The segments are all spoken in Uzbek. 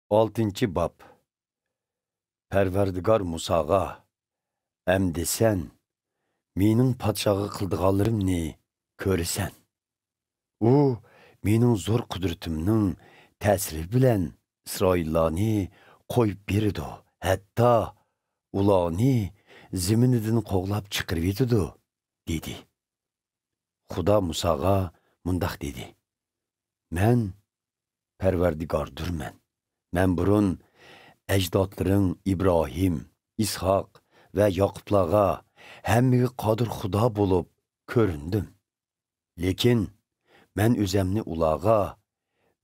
6. Bab. Pərverdigar Musağa, əmdi sən, menin patşağı qıldığalırımni körüsən. O, menin zor qudretimnin təsiri bilən İsraillani qoyub biridu. Hətta ulani ziminidin qoğlab çıxırvetidu, dedi. Xuda Musağa mundaq dedi. Mən pərverdigardırmən. Mən burun əcdadların İbrahim, İshak və Yaqublağa həmmiga qadir Xuda bolup köründüm. Lekin mən özəmni ulağa,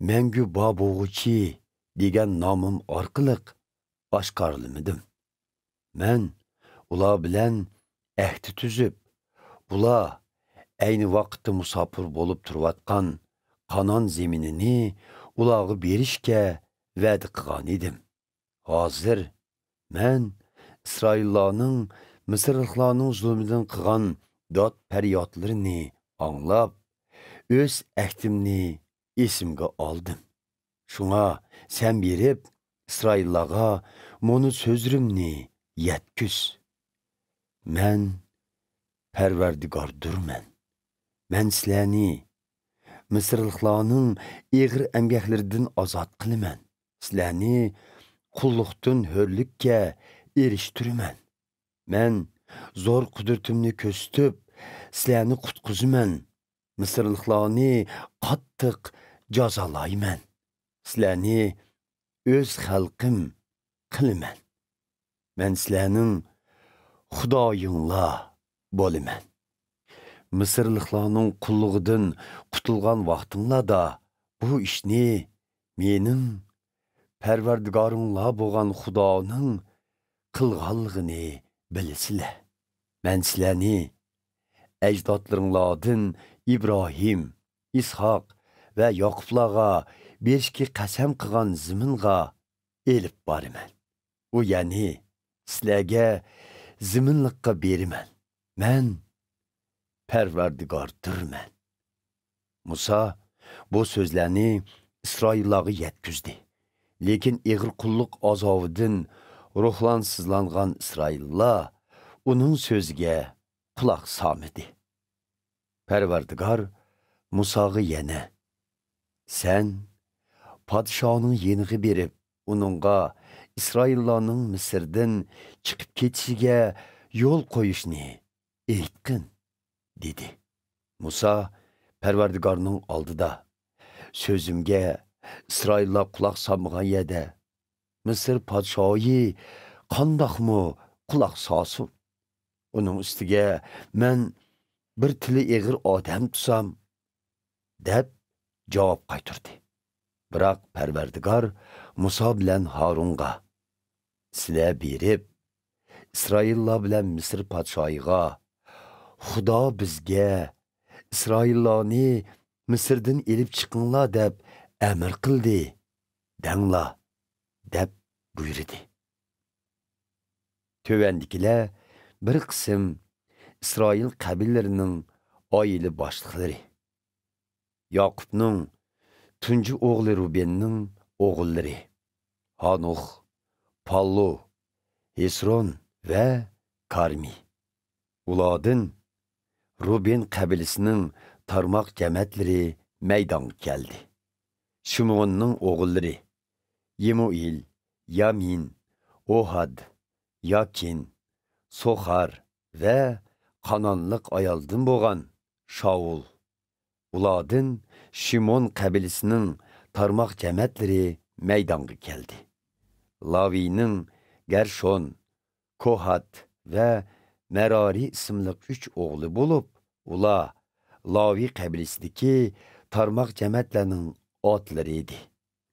məngü baboğuçi degen namım arqılıq aşkarlımıdım. Mən ula bilən əhdi tüzüb, ula eyni vaqtda musafir bolup turvatqan Kanan zeminini ulağı berişke vədi qıqan idim. Hazır mən İsraillanın Mısırlıqlarının zulmüdən qıqan dad pəryatlarını anlap, öz əhdimni esimge aldım. Şuna sen berip İsraillağa monu sözrümni yetküz. Mən pərverdigardırmən. Mən sizlərni Mısırlıqlarının eğir əmgəklərdən azad qılımən. Sizlərni qulluqdan hörlükке eriştirmən. Mən zor qudretimni köstüb, sizlərni qutquzumən. Mısırlıqlarını qattıq cazalayımən. Sizlərni öz xalqım qılımən. Mən sizlərnin Xudayınla bolımən. Mısırlıqlarının qulluğudan qutulgan vaxtınla da bu işni menin pərverdigarınla boğan Xudanın qılğanlığını bilisile. Mən sizlərni əcdadlarınladın İbrahim, İshak və Yaqublağa beşki qəsəm qıgan ziminğa elip barımən. O yani sizlərə ziminliqqa berimən. Mən pərverdigardırmən. Musa bu sözlərini İsraillağı yetküzdü. Lekin eğir qulluq azavıdın ruhlansızlanğan İsrailla onun sözge kulaq samidi. Pərverdigar Musağı yenə, sen padişahının yeniği berip, onunğa İsraillanın Mısır'dan çıkıp ketişige yol koyuşni eğitkin, dedi. Musa pərverdigarının aldıda, sözümge İsrail'la kulaq samıgan yede, Mısır padişahı qandaqmı kulaq sasın. Onun üstige mən bir tili eğir adam tutsam, deb cevap qaytırdı. Biroq pərverdigar Musa bilen Harunğa, sizə berip, İsrail'la bilen Mısır padişahıga, Xuda bizge İsraillarni Mısır'dan elip çıkınla deb əmir qıldı, dengla, deb buyurdu. Tövəndikile bir qism İsrail qabillərinin aile başlıqları. Yaqub'nun tuncu oğlu Ruben'nin oğulları. Hanuh, Pallu, Hesron ve Karmi. Uladın Ruben qabilesinin tarmaq cəmətləri meydan geldi. Şimon'un oğulları Yemuil, Yamin, Ohad, Yakin, Sohar ve Kananlık ayaldın boğan Şaul. Uladın Şimon qabilesinin tarmaq cəmətləri meydanğı geldi. Lavi'nin Gershon, Kohat ve Merari isimli 3 oğlu bulup, ula Lavi qabilesindeki tarmaq cəmətlərinin atları idi.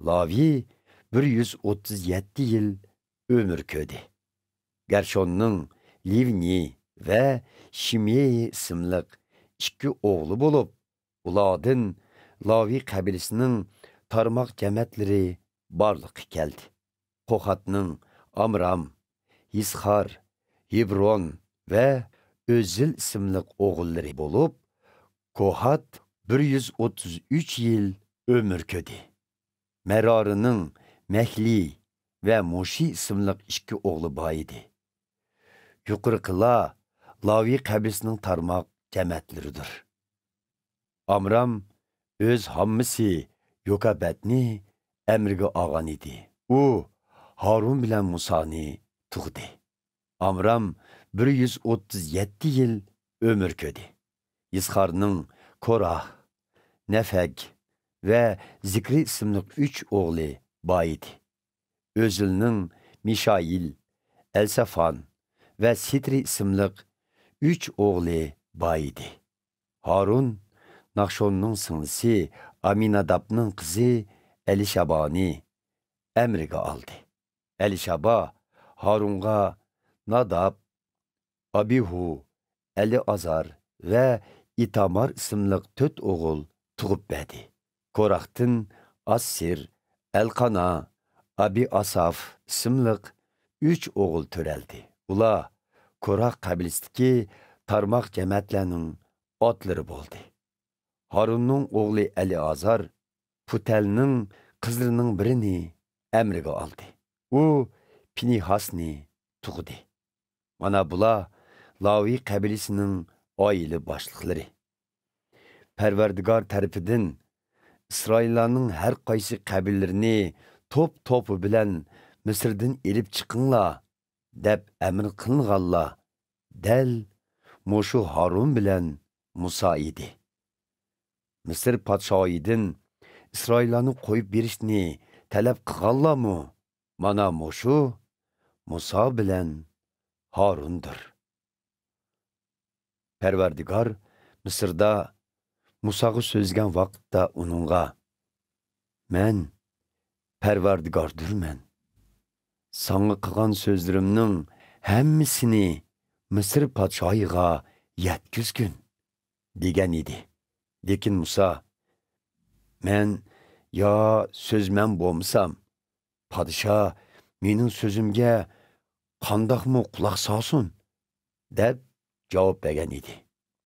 Lavi 137 yıl ömür kördü. Gershon'un Livni ve Şimei isimli 2 oğlu bulup, uladın Lavi qabilesinin tarmaq cəmətləri barlıq geldi. Kohat'nın Amram, Yishar, Hebron ve Özil isimli oğulları bulup, Kohat 133 yıl ömür kördü. Merarının Mehli ve Moshi isimli ikki oğlu var idi. Yuqorqilar Lavi qabilasining tarmoq jamoatlaridir. Amram öz hammasi Yokabetni emriga olgan edi. U Harun bilan Musoni tug'di. Amram 137 yil ömür ko'rdi. Yisxarning Korah, Nefeg ve Zikri isimli 3 oğlu bor edi. Özülning Mishail, Elsafan ve Sitri isimli 3 oğlu bor edi. Harun Naqshonning singlisi Aminadabning qizi Elishabani emriga oldi. Elishaba Harunga Nadab, Abihu, Eliazar ve İtamar isimli 4 oğul tug'ib berdi. Korah'tin Assir, Elkana, Abi Asaf isimli 3 oğul töreldi. Ular Korah qabilasidagi tarmoq jamoatlarning otlari bo'ldi. Harunning o'g'li Eliazar Putelning qizlarining birini emriga oldi. U Pinihasni tug'di. Mana bular Lavi qabilasining oila boshliqlari. Parvardigor tarafidan İsraillarning har qaysi qabillarini to'p-to'pi bilan Misrdan elib chiqinglar deb amr qilinganlar dal mushu Harun bilan Musa edi. Misr podshohidan İsraillarni qo'yib berishni talab qilganlarmi? Mana mushu Musa bilan Harundir. Parvardigor Misrda Musaga so'zgan vaqtda uningga "Men Parvardigordirman. Sana qilgan so'zlarimning hammasini Misr podshohiga yetkizgin" degan edi. Lekin Musa "Men yo so'zman bo'lmasam, podshoh mening so'zimga qandoqmi quloq solsin" deb javob bergan edi.